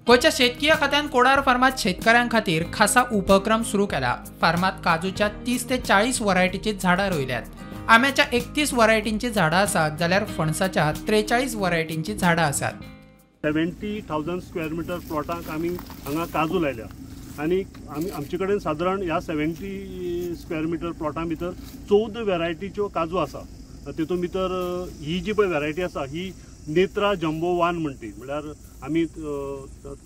गोंयच्या शेतकीय खात्यान कोडार फार्मात शेतकऱ्यां खातीर खासा उपक्रम सुरू केला। फार्मात काजूच्या 30 ते 40 व्हरायटीची झाडां रोयल्यात। आंब्याच्या 31 व्हरायटींची झाडां आसात, जाल्यार फणसाच्या 43 व्हरायटींची झाडां आसात। 70,000 स्क्वेअर मिटर प्लॉटाक आमी हांगा काजू लायल्या आणि आमचे कडेन साधारण ह्या 70 स्क्वेअर मिटर प्लॉटां भितर 14 व्हरायटीच्यो काजू आसा। तितून भितर ही जी पळय व्हरायटी आसा ही नेत्रा जम्बो 1 म्हणटी, म्हळ्यार आमी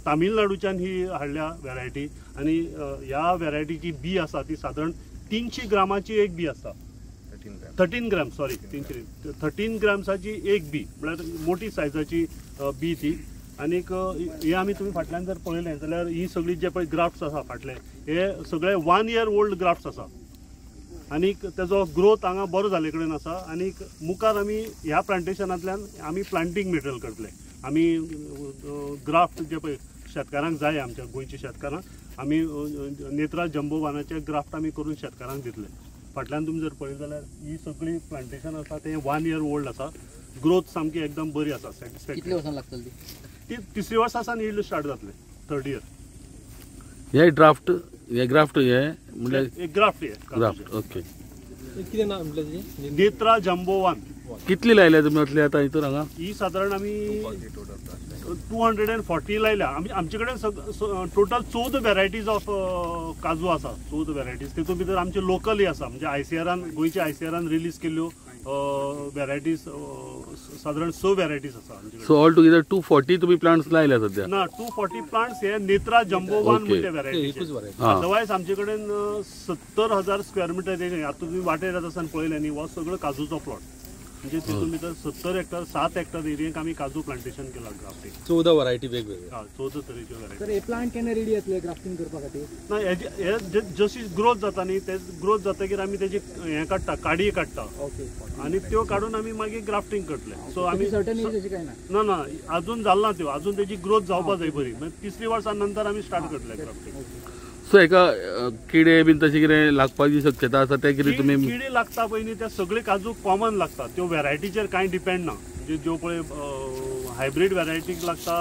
तामिळनाडूच्यान ही हाडल्या व्हरायटी आणि ह्या व्हरायटीची बी आसा ती साधारण 300 ग्रामाची एक बी आसा। 13 ग्राम सॉरी 13 ग्रामसाची एक बी, म्हळ्यार मोठी सायजाची बी ती। आनीक हे आमी तुम्ही फाटल्यान जर पळयलें जाल्यार ही सगळी जे पळय ग्राफ्ट्स आसा फाटले हे सगळे 1 year ओल्ड ग्राफ्ट्स आसा। आनीक तेजो ग्रोथ हांगा बरो जाले कडेन आसा। आनीक मुखार आमी ह्या प्लांटेशनांतल्यान आमी प्लांटींग मटेरियल करतले। आमी ग्राफ्ट जे पळय शेतकारांक जाय आमच्या गोंयच्या शेतकारांक आमी नेत्रा जम्बो 1चे ग्राफ्ट आमी करून शेतकारांक दितले। फाटल्यान तुमी जर पळयत जाल्यार ही सगळी प्लांटेशन आसा ते 1 year ओल्ड आसा। ग्रोथ सामकी एकदम बरी आसा। कितले वर्सां लागतली ती 3री वर्सासान येयल्ड स्टार्ट जातले 3rd year। हे ग्राफ्ट हे म्हणजे एक ग्राफ्ट ओके। कितें नाम म्हटलें नेत्रा जम्बो 1। कितली लायल्या तुमी असले आता इतर हांगा? ही साधारण आमी 240 लायल्या। आमचे कडेन टोटल 14 व्हरायटीज ऑफ काजू आसा। 14 व्हरायटीज तितून भितर आमचे लोकली आसा, म्हणजे आयसीआरान गोंयच्या आयसीआरान रिलीज केल्ल्यो व्हरायटीज साधारण 6 व्हरायटीज आसा। सो ऑल टुगेदर 240 तुम्ही प्लांट्स लायल्या सध्या? ना, 240 प्लांट्स हे नेत्रा जम्बो 1 म्हणजे व्हरायटी। अदरवायज आमचे कडेन 70,000 स्क्वेअर मिटर एरिया। आता तुम्ही वाटेर येता आसतना पळयलें न्ही, हो सगळो काजूचो प्लॉट। म्हणजे तितून भितर 70 हेक्टर 7 हेक्टर एरियेक आमी काजू प्लांटेशन केला ग्राफ्टिंग। 14 व्हरायटी वेगवेगळे। 14 तरेच्यो व्हरायटी। तर हे प्लांट केन्ना रेडी जातले ग्राफ्टिंग करपा खातीर? ना, हे जशी ग्रोथ जाता न्ही, ते ग्रोथ जातकीर आमी तेजी हे काडटा, काडी काडटा। ओके। आणि त्यो काडून आमी मागीर ग्राफ्टिंग करतले। सो आमी सर्टन एज अशी काय ना? ना अजून जालना त्यो, अजून तेजी ग्रोथ जावपा जाय बरी। म्हणजे 3री वर्सानंतर आमी स्टार्ट करतले ग्राफ्टिंग। सो एका किडे बीन तशी कितें लागपाची शक्यता आसा ते कितें तुमी? किडे लागता पयलीं ते सगळे काजू कॉमन लागता, त्यो व्हरायटीचेर कांय डिपेंड ना। म्हणजे ज्यो पळय हायब्रीड व्हरायटीक लागता।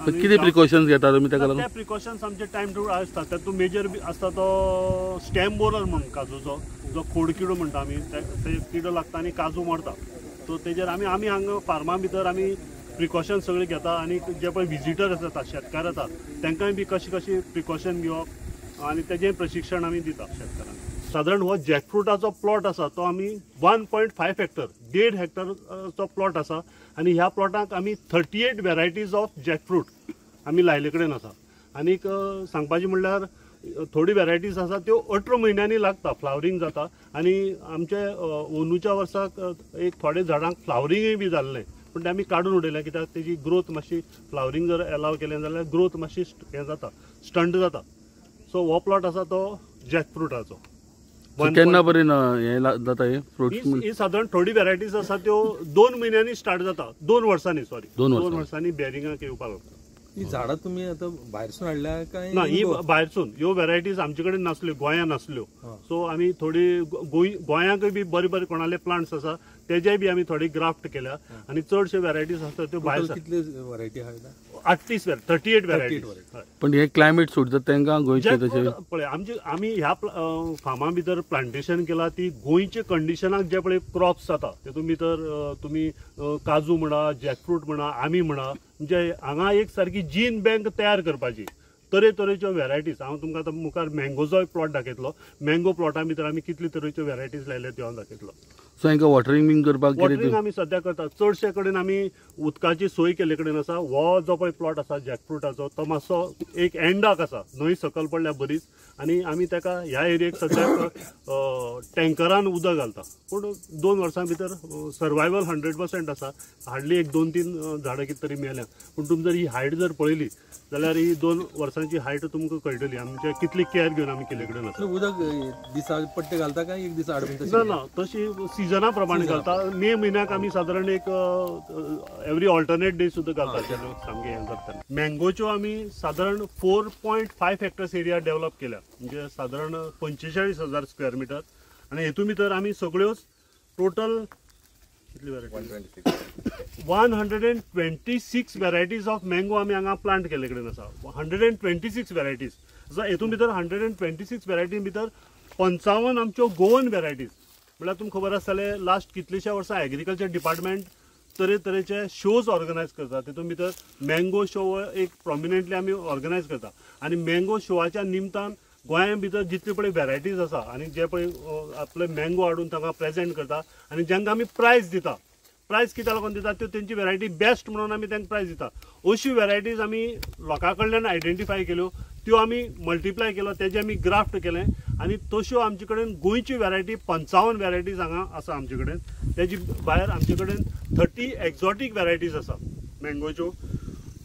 कितें प्रिकॉशन्स घेता तुमी ताका लागून? ते प्रिकॉशन्स आमचे टायम टू आसता। तातूंत मेजर आसता तो स्टेम बोरर म्हणून काजूचो, जो खोड किडो म्हणटा आमी, ते किडो लागता आनी काजू मरता। सो तेजेर आमी हांगा फार्मा भितर आमी प्रिकॉशन सगळे घेता। आनी जे पळय विजिटर्स येता, शेतकार येता, तांकांय बी कशी प्रिकॉशन घेवप आणि तेजें प्रशिक्षण आमी दिता शेतकारांक। साधारण हो जॅकफ्रुटाचो प्लॉट आसा तो आमी 1.5 हेक्टर 1.5 हेक्टरचो प्लॉट आसा। आणि ह्या प्लॉटाक आमी 38 व्हरायटीज ऑफ जॅकफ्रूट आमी लायले कडेन आसा। आनीक सांगपाचें म्हणल्यार थोडी व्हरायटीज आसा त्यो 18 म्हयन्यांनी लागता, फ्लावरींग जाता। आणि आमचे अंदूच्या वर्साक एक थोडे झाडांक फ्लावरींगय बी जाल्लें, पण ते आमी काडून उडयल्या, कित्याक तेजी ग्रोथ मातशी फ्लावरींग जर अलाव केलें जाल्यार ग्रोथ मातशी हें जाता, स्टंट जाता। सो हो प्लॉट आसा तो जॅकफ्रुटाचो। केन्ना बरें हे जाता हे फ्रुट्स? ही साधारण थोडी व्हरायटीज आसा त्यो 2 महिन्यांनी स्टार्ट जाता, 2 वर्सांनी सॉरी 2 वर्सांनी बेरिंगाक येवपाक लागता। ही झाडां तुम्ही आता भायरसून हाडल्या काय? ना, ही भायरसून। ह्यो व्हरायटीज आमचे कडेन नासल्यो, गोंयांत नासल्यो। सो आमी थोडी गोंयांकय बी बरे कोणाले प्लांट्स आसा तेजेय बी आमी थोडी ग्राफ्ट केल्या। आणि चडशे व्हरायटीज आसता त्यो भायर। कितले व्हरायटी आहा? 38 व्हरायटी। पण हे क्लायमेट सूट जाता तांकां गोंयचे तशे? पळय आमी ह्या फार्मा भितर प्लांटेशन केला ती गोंयचे कंडिशनाक जे पळय क्रॉप्स जाता तेतून भितर तुमी काजू म्हणा, जॅकफ्रूट म्हणा, आमी म्हणा, म्हणजे हांगा एक सारकी जीन बँक तयार करपाची तरेच्यो व्हरायटीज। हांव तुमकां आतां मुखार मँगोचो प्लॉट दाखयतलो। मँगो प्लॉटा भितर आमी कितले तरेच्यो व्हरायटीज लायल्या त्यो हांव दाखयतलो। सो हांकां वॉटरिंग बीन करपाक वॉटरिंग आमी सद्या करता। चडशे कडेन आमी उदकाची सोय केले कडेन आसा। हो जो पळय प्लॉट आसा जॅकफ्रुटाचो तो मातसो एक एंडाक आसा, न्हंय सकयल पडल्या बरीच। आणि आमी ताका ह्या एरियेक सद्याक टँकरान उदक घालता। पूण 2 वर्सां भितर सर्वायवल 100% आसा। हार्डली एक 2-3 झाडां कितें तरी मेल्या। पूण तुमी जर ही हायट जर पळयली जाल्यार ही 2 वर्सांची हायट तुमकां कळटली आमचे कितली केअर घेवन आमी केले कडेन आसा। उदक दिसा पट्टे घालता काय एक दिसा आड? ना, तशी सिजना प्रमाणे घालता। मे म्हयन्याक आमी साधारण एक एवरी ऑल्टरनेट डे सुद्दां घालता, सामकें हें जाता। मँगोच्यो आमी साधारण 4.5 हेक्टर्स एरिया डेव्हलप केल्या, म्हणजे साधारण 45,000 स्क्वेअर मिटर। आणि हेतून भितर आमी सगळ्योच टोटल कितली व्हरायटी? 126 व्हरायटीज ऑफ मँगो आमी हांगा प्लांट केले कडेन आसा. 126 व्हरायटीज. सो हेतून भितर 126 व्हरायटी भितर 55 आमच्यो गोवन व्हरायटीज. म्हळ्यार तुमकां खबर आसतलें लास्ट कितलेशा वर्सां एग्रीकल्चर डिपार्टमेंट तरेतरेचे शोज ऑर्गनायज करता. तितून भितर मँगो शो एक प्रॉमिनंटली आमी ऑर्गनायज करता आनी मँगो शोवाच्या निमतान गोंया भितर जितले पळय व्हरायटीज आसा आनी जे पळय आपले मँगो हाडून तांकां प्रेजेंट करता आनी जांकां आमी प्रायज दिता. प्रायज कित्याक लागून दिता त्यो तेंची व्हरायटी बेस्ट म्हणून आमी तांकां प्रायज दिता. अशी व्हरायटीज आमी लोकां कडल्यान आयडेंटिफाय केल्यो, त्यो आमी मल्टिप्लाय केलो, तेजे आमी ग्राफ्ट केलें आनी तश्यो आमचे कडेन गोंयची व्हरायटी 55 व्हरायटीज हांगा आसा आमचे कडेन. तेजी भायर आमचे कडेन 30 एक्झॉटीक व्हरायटीज आसा मँगोच्यो,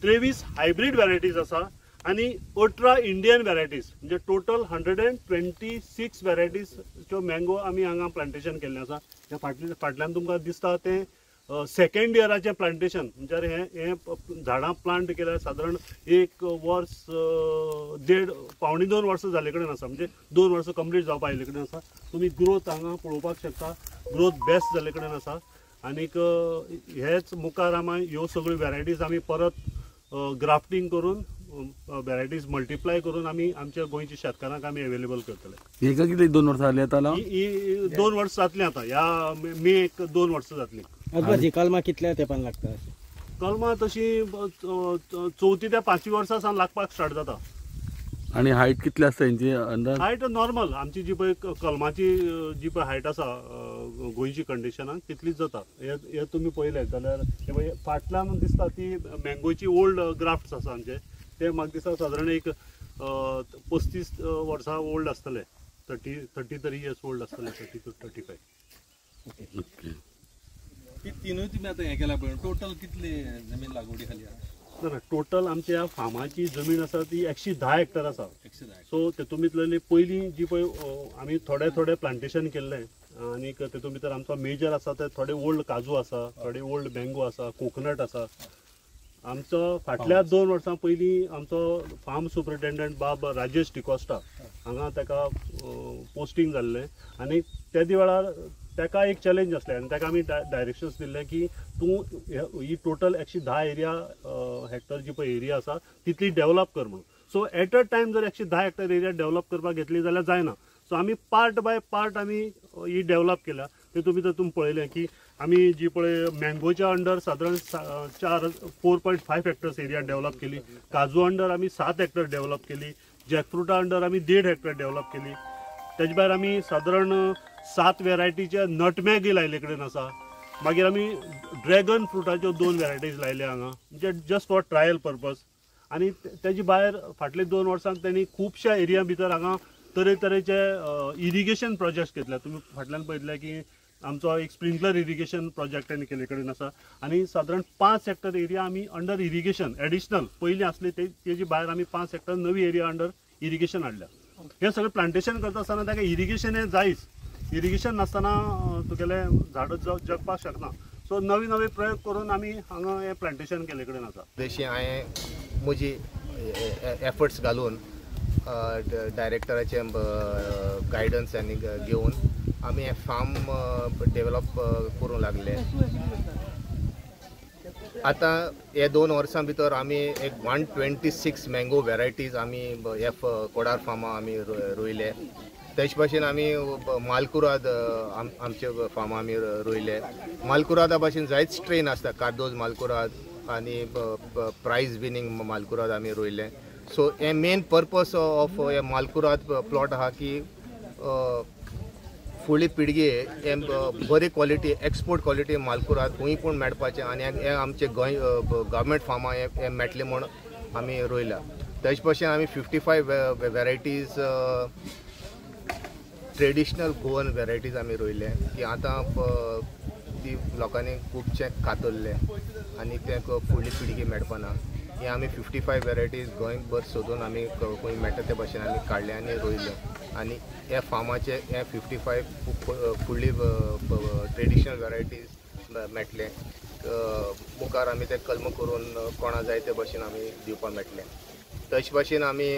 23 हायब्रीड व्हरायटीज आसा आनी 18 इंडियन व्हरायटीज. म्हणजे टोटल 126 व्हरायटीजच्यो मँगो आमी हांगा प्लांटेशन केल्लें आसा. हे फाटल्यान तुमकां दिसता तें सेकंड इयराचें प्लांटेशन. म्हणजे हे झाडां प्लांट केल्यार सादारण 1 वर्स पावणे 2 वर्सां जाले कडेन आसा. म्हणजे 2 वर्सां कंप्लीट जावपा आयले कडेन आसा. तुमी ग्रोथ हांगा पळोवपाक शकता. ग्रोथ बेस्ट जाले कडेन आसा. आनीक हेच मुखार आमी ह्यो सगळ्यो व्हरायटीज आमी परत ग्राफ्टिंग करून व्हरायटीज मल्टिप्लाय करून आमी आमच्या गोंयच्या शेतकारांक आमी अवेलेबल करतले. हेका कितें 2 वर्सां जाली आतां? ही 2 वर्सां जातलीं आतां. ह्या मेक 2 वर्सां जातलीं. ही कलमां कितल्या तेंपान लागता? कलमां तशी 4थी ते 5वी वर्सां सावन लागपाक स्टार्ट जाता. आणि हायट कितली आसता हेंची अंदाज? हायट नॉर्मल आमची जी पळय कलमाची जी पळय हायट आसा गोंयची कंडिशनाक तितलीच जाता. हे तुमी पळयलें जाल्यार हे पळय फाटल्यान दिसता ती मँगोची ओल्ड ग्राफ्ट्स आसा आमचे. ते म्हाका दिसता सादारण एक 35 वर्सां ओल्ड आसतले. 30 इयर्स ओल्ड आसतले. 30 to 35. ओके. ती तिनूय तुम्ही आता हे केला पण टोटल कितली जमीन लागवडी खाली आहा? ना टोटल आमच्या फार्माची जमीन आसा ती 110 हेक्टर आसा. 110. सो तेतून भितरली पयलीं जी पळय आमी थोडे प्लांटेशन केल्लें आनीक तेतून भितर आमचो मेजर आसा ते थोडे ओल्ड काजू आसा, थोडे ओल्ड मँगो आसा, कोकोनट आसा. आमचो फाटल्या 2 वर्सां पयलीं आमचो फार्म सुपरिटेंडंट बाब राजेश डिकोस्टा हांगा ताका पोस्टिंग जाल्लें आनी त्या वेळार ताका एक चॅलेंज आसलें आनी ताका आमी डायरेक्शन्स दिल्ले की तूं ही टोटल 110 हेक्टर जी पळय एरिया आसा तितली डेव्हलप कर म्हणून. सो एट अ टायम जर 110 हेक्टर एरिया डेव्हलप करपाक घेतली जाल्यार जायना. सो आमी पार्ट बाय पार्ट आमी ही डेव्हलप केल्या. तेतून भितर तुमी पळयलें की आमी जी पळय मँगोच्या अंडर सादारण 4.5 हेक्टर्स एरिया डेव्हलप केली. काजू अंडर आमी 7 हेक्टर डेव्हलप केली. जॅकफ्रुटा अंडर आमी 1.5 हेक्टर डेव्हलप केली. तेजे भायर आमी सादारण 7 व्हेरायटीचे नटमॅग लायले कडेन आसा. मागीर आमी ड्रॅगन फ्रुटाच्यो 2 व्हेरायटीज लायल्या हांगा म्हणजे जस्ट फॉर ट्रायल पर्पज. आनी तेजे भायर फाटले 2 वर्सांक तेणी खुबश्या एरिया भितर हांगा तरेतरेचे इरिगेशन प्रोजेक्ट्स घेतले. तुमी फाटल्यान पळयतले की आमचो एक स्प्रिंकलर इरिगेशन प्रोजेक्ट तांणी केले कडेन आसा आनी सादारण 5 हेक्टर एरिया आमी अंडर इरिगेशन एडिशनल पयलीं आसली तेजी भायर आमी 5 हेक्टर नवी एरिया अंडर इरिगेशन हाडल्या. हे सगळें प्लांटेशन करता आसतना ताका इरिगेशन हें जायच. इरिगेशन नासतना तुगेले झाड जगपाक शकना. सो नवे नवे प्रयोग करून आमी हांगा हें प्लांटेशन केले कडेन आसा. जशी हांवें म्हजी एफर्ट्स घालून डायरेक्टराचे गायडन्स आनी घेवन आमी हें फार्म डेवलप करूंक लागले. आतां हे 2 वर्सां भितर आमी एक 126 मँगो व्हेरायटीज आमी हे कोडार फार्मा आमी रोयले. तेच भाशेन आमी मालकुराद आमचे फार्मा आमी रोयले. मालकुरादा भाशेन जायत स्ट्रेन आसता. कार्दोज मालकुराद आनी प्रायज विनींग मालकुराद आमी रोयले. सो हे मेन पर्पज ऑफ हे मालकुराद प्लॉट आहा की फुडली पिळगे हे बरी क्वॉलिटी एक्सपोर्ट क्वॉलिटी मालकुराद खूंय पूण मेळपाचें आनी हे आमचे गोंय गव्हर्मेंट फार्मा हे मेळटले म्हूण आमी रोयला. तेच भाशेन आमी 55 व्हेरायटीज ट्रेडिशनल गोवन व्हेरायटीज आमी रोयले की आतां ती लोकांनी खुबशे खातरले आनी ते फुडली पिळगी मेळपाना. हे आमी 55 व्हेरायटीज गोंयभर सोदून आमी खंय मेळटा ते भाशेन आमी काडले आनी रोयले. आनी हे फार्माचे हे 55 फुडली ट्रेडिशनल व्हेरायटीज मेळटले. मुखार आमी ते कलम करून कोणा जाय ते भाशेन आमी दिवपाक मेळटले. तश भाशेन आमी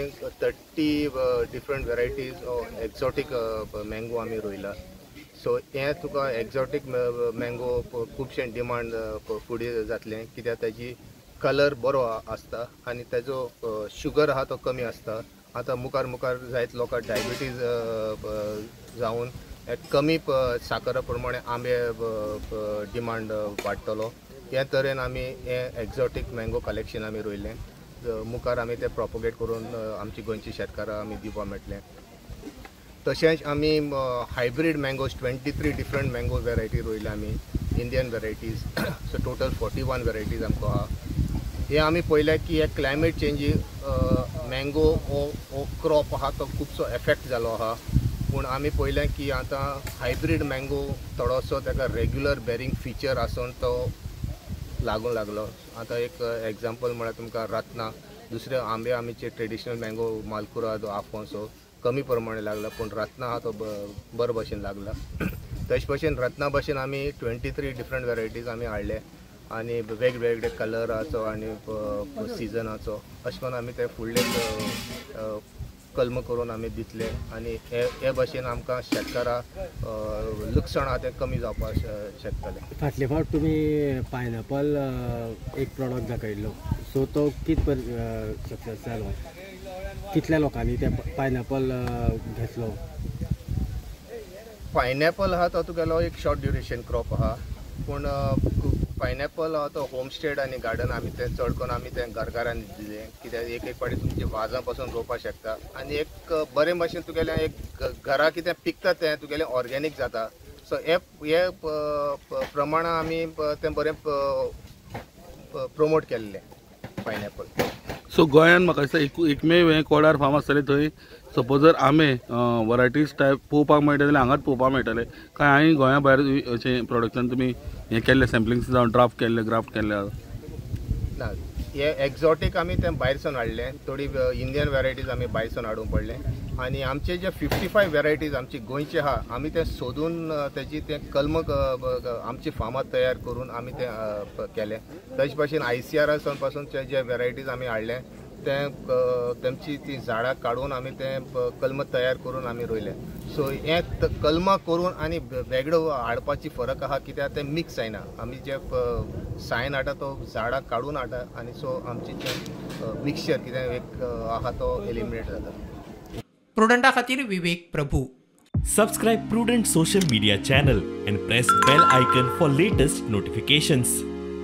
30 डिफरंट व्हेरायटीज एक्झॉटीक मँगो आमी रोयला. सो हे तुका एक्झॉटीक मँगो खुबशें डिमांड फुडें जातलें कित्याक ताजी कलर बरो आसता आनी ताजो शुगर आहा तो कमी आसता. आतां मुखार मुखार जायत लोकांक डायबिटीज जावन कमी साकरा प्रमाणे आंबे डिमांड वाडटलो. हे तरेन आमी हे एक्झॉटीक मँगो कलेक्शन आमी रोयलें. मुखार आमी ते प्रोपोगेट करून आमची गोंयची शेतकारां आमी दिवपाक मेळटलें. तशेंच आमी hybrid mangoes 23 different mango variety रोयल्या आमी Indian varieties. So total 41 varieties आमकां आहा. हे आमी पळयलें की हे क्लायमेट चेंजी मँगो हो क्रॉप आहा तो खुबसो एफेक्ट जालो आहा. पूण आमी पळयलें की आतां हायब्रीड मँगो थोडोसो ताका रेग्युलर बेरींग फिचर आसून तो लागूंक लागलो. आतां एक एग्जांपल म्हळ्यार तुमकां रत्ना दुसरे आंबे आमचे ट्रेडिशनल मँगो मालकुरा आफोन्सो कमी प्रमाणे लागला पूण रत्ना आहा तो बरो भशेन लागला. तशे भशेन रत्ना भशेन आमी 23 डिफरंट वेरायटीज आमी हाडले आनी वेगवेगळे कलराचो आनी सिजनाचो अशें करून आमी ते फुडले कल्म करून आमी दितले आनी हे भशेन आमकां शेतकारां लुकसाण आहा तें कमी जावपाक शकतलें. फाटले फावट तुमी पायनॅपल एक प्रॉडक्ट दाखयल्लो सो तो सक्सेस जालो. कितल्या लोकांनी ते पायनॅपल घेतलो? पायनॅपल आहा तो तुगेलो एक शॉर्ट ड्युरेशन क्रॉप आहा पूण पायनॅपल आहा तो होमस्टेड आनी गार्डन आमी ते चड करून आमी ते घरकारांनी दिले कित्याक एक पाटी तुमचे वाजां पासून रोवपाक शकता आनी एक बरे भशेन तुगेलें एक घरा कितें पिकता तें तुगेलें ऑर्गेनीक जाता. सो हे प्रमाण आमी तें बरें प्रमोट केल्लें पायनॅपल. सो गोंयान म्हाका दिसता एकमेव हें कोडार फार्म आसतलें थंय सपोज जर आंबे वरायटीज टायप पळोवपाक मेळटले जाल्यार हांगाच पळोवपाक मेळटले काय हांवें गोंया भायर अशें प्रोडक्शन तुमी हें केल्लें सॅम्पलिंग्स जावं ग्राफ्ट केल्ले? ना हे एक्झॉटीक आमी तें भायरसून हाडलें. थोडी इंडियन वेरायटीज आमी भायरसून हाडूंक पडलें आनी आमचे जे 55 वेरायटीज आमची गोंयचे आहा आमी ते सोदून तेजी तें कल्म आमची फार्मात तयार करून आमी तें केलें. तशे भशेन ICRL पासून जे वेरायटीज आमी हाडले तेंची ती झाडां काडून आमी तें कल्म तयार करून आमी रोयले. सो हे कल्मां करून आनी वेगळो हाडपाची फरक आहा कित्याक ते मिक्स जायना. आमी जे सायन हाडटा तो झाडां काडून हाडटा आनी सो आमची जे मिक्सचर कितें एक आहा तो एलिमिनेट जाता. प्रुडंटा खातीर विवेक प्रभू. Subscribe Prudent social media channel and press bell icon for latest notifications.